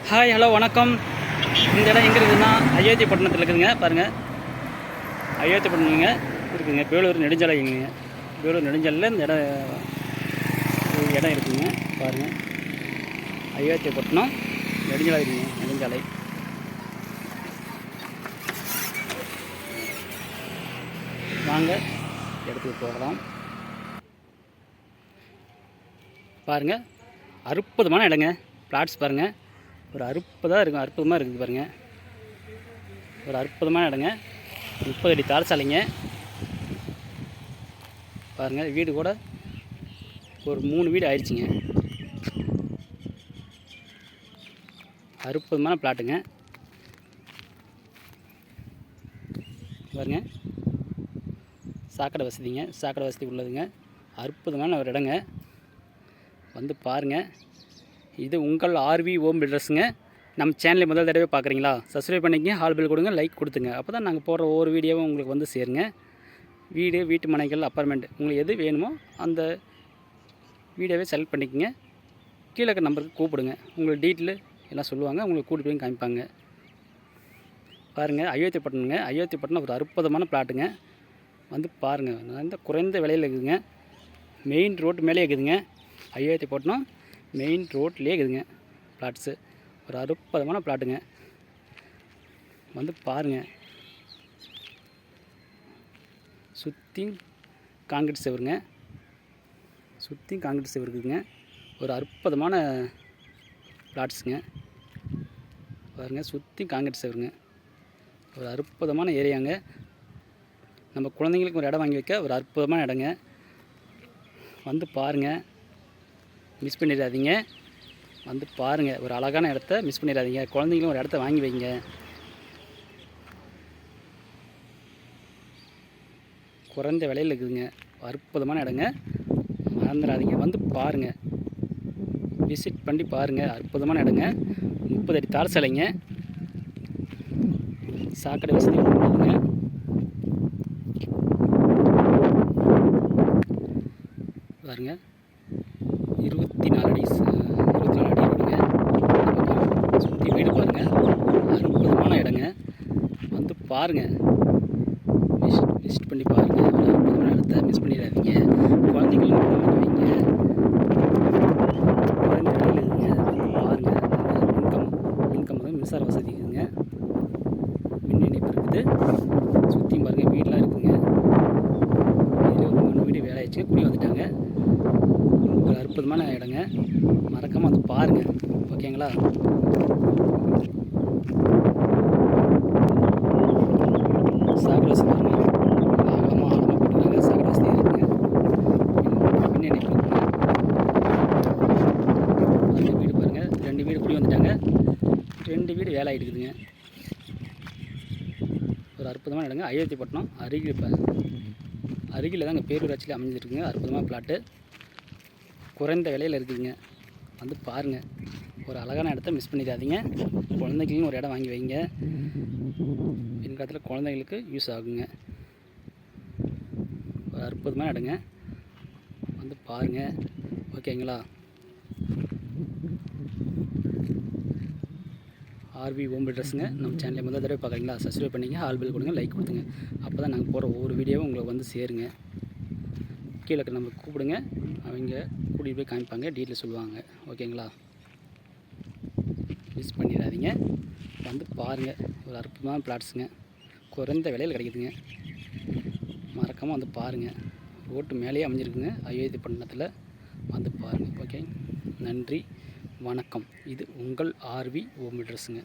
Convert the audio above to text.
Hi hello வணக்கம். இந்த இடம் எங்கே இருக்குதுன்னா அயோத்திப்பட்டினத்தில் இருக்குதுங்க. பாருங்கள், அயோத்திப்பட்டினங்க இருக்குதுங்க. வேலூர் நெடுஞ்சாலைங்க. வேலூர் நெடுஞ்சாலையில் இந்த இடம் இருக்குதுங்க. பாருங்கள், அயோத்திப்பட்டினம் நெடுஞ்சாலை இருக்குங்க. நெடுஞ்சாலை வாங்க இடத்துக்கு போகலாம். பாருங்கள், அற்புதமான இடங்க. பிளாட்ஸ் பாருங்கள், ஒரு அற்புதமாக இருக்குது பாருங்கள். ஒரு அற்புதமான இடங்க. 30 அடி தாழ்சாலைங்க. பாருங்கள், வீடு கூட ஒரு 3 வீடு ஆயிடுச்சுங்க. அற்புதமான பிளாட்டுங்க. பாருங்கள், சாக்கடை வசதிங்க. சாக்கடை வசதி உள்ளதுங்க. அற்புதமான ஒரு இடங்க. வந்து பாருங்கள். இது உங்கள் ஆர்வி ஹோம் பில்டர்ஸுங்க. நம்ம சேனலை முதல் தடவை பார்க்குறீங்களா? சப்ஸ்கிரைப் பண்ணிக்கங்க, ஹால் பில் கொடுங்க, லைக் கொடுத்துங்க. அப்போ தான் நாங்கள் போடுற ஒவ்வொரு வீடியோவும் உங்களுக்கு வந்து சேருங்க. வீடு, வீட்டு மனைகள், அப்பார்ட்மெண்ட் உங்களுக்கு எது வேணுமோ அந்த வீடியோவை செலக்ட் பண்ணிக்கோங்க. கீழே இருக்க நம்பருக்கு கூப்பிடுங்க. உங்களுக்கு டீட்டெயிலு எல்லாம் சொல்லுவாங்க. உங்களுக்கு கூட்டிகிட்டு போய் காமிப்பாங்க. பாருங்கள், அயோத்திப்பட்டினங்க. அயோத்திப்பட்டினம் ஒரு அற்புதமான பிளாட்டுங்க. வந்து பாருங்கள். இந்த குறைந்த விலையில் இருக்குதுங்க. மெயின் ரோட்டு மேலே இருக்குதுங்க. அயோத்திப்பட்டினம் மெயின் ரோட்லேயே இருக்குதுங்க பிளாட்ஸு. ஒரு அற்புதமான பிளாட்டுங்க. வந்து பாருங்கள். சுற்றி காங்கிரீட் செவருங்க. சுற்றி காங்கிரீட் செவரு இருக்குதுங்க. ஒரு அற்புதமான பிளாட்ஸுங்க. பாருங்கள், சுற்றி காங்கிரீட் செவருங்க. ஒரு அற்புதமான ஏரியாங்க. நம்ம குழந்தைங்களுக்கு ஒரு இடம் வாங்கி வைக்க ஒரு அற்புதமான இடங்க. வந்து பாருங்கள், மிஸ் பண்ணிடாதீங்க. வந்து பாருங்கள், ஒரு அழகான இடத்த மிஸ் பண்ணிடாதீங்க. குழந்தைங்களும் ஒரு இடத்த வாங்கி வைங்க. குறைந்த விலையில் இருக்குதுங்க. அற்புதமான இடங்க. மறந்துடாதீங்க. வந்து பாருங்கள், விசிட் பண்ணி பாருங்கள். அற்புதமான இடங்க. 30 அடி தாழ்சாலைங்க. சாக்கடை வசதி உள்ளதுங்க. பாருங்கள், 24 அடி ரோடுங்க. சுற்றி வீடு பாருங்கள். அற்புதமான இடங்க. வந்து பாருங்கள், விசிட் பண்ணி பாருங்கள். அற்புதமான இடத்த மிஸ் பண்ணிடாதீங்க. குழந்தைங்களும் வைங்க. குறைந்த விலையில் இருக்குங்க. பாருங்கள், இன்கம் வந்து மின்சார வசதி இருக்குதுங்க. மின் இணைப்பு இருக்குது. சுற்றியும் பாருங்கள், வீடெலாம் இருக்குதுங்க. இதில் ஒரு 3 வீடு வேலை ஆயிடுச்சு, குடி வந்துட்டாங்க. ஒரு அற்புதமான இடங்க. மறக்காமல் வந்து பாருங்கள். ஓகேங்களா? சாக்கடை வசதி பாருங்கள். ஆழமாக போட்டுருக்காங்க. சாக்கடை வசதி இருக்குங்க. மின் இணைப்பு இருக்குங்க. அந்த வீடு பாருங்கள், 2 வீடு குடி வந்துட்டாங்க. 2 வீடு வேலை ஆகிட்டு இருக்குதுங்க. ஒரு அற்புதமான இடங்க. அயோத்திப்பட்டினம் அருகில் தாங்க பேரூராட்சியில் அமைஞ்சிருக்குங்க. அற்புதமான பிளாட்டு. குறைந்த விலையில் இருக்குதுங்க. வந்து பாருங்கள். ஒரு அழகான இடத்த மிஸ் பண்ணிடாதீங்க. குழந்தைகளும் ஒரு இடம் வாங்கி வைங்க. பின்காலத்தில் குழந்தைங்களுக்கு யூஸ் ஆகுங்க. ஒரு அற்புதமான இடங்க. வந்து பாருங்கள். ஓகேங்களா? ஆர்வி ஹோம் பில்டர்ஸுங்க. நம்ம சேனலை முதல் தடவை பார்க்குறீங்களா? சப்ஸ்கிரைப் பண்ணிங்க, ஹால் பில் கொடுங்க, லைக் கொடுத்துங்க. அப்போ தான் நாங்கள் போகிற ஒவ்வொரு வீடியோவும் உங்களுக்கு வந்து சேருங்க. கீழே நம்ம கூப்பிடுங்க. அவங்க கூட்டிகிட்டு போய் காமிப்பாங்க, டீட்டெயில் சொல்லுவாங்க. ஓகேங்களா? மிஸ் பண்ணிடாதீங்க. வந்து பாருங்கள். ஒரு அற்புதமான பிளாட்ஸுங்க. குறைந்த விலையில் கிடைக்குதுங்க. மறக்காமல் வந்து பாருங்கள். ரோட்டு மேலேயே அமைஞ்சிருக்குங்க அயோத்திப்பட்டினத்தில். வந்து பாருங்கள். ஓகே, நன்றி, வணக்கம். இது உங்கள் ஆர்வி ஹோம் பில்டர்ஸுங்க.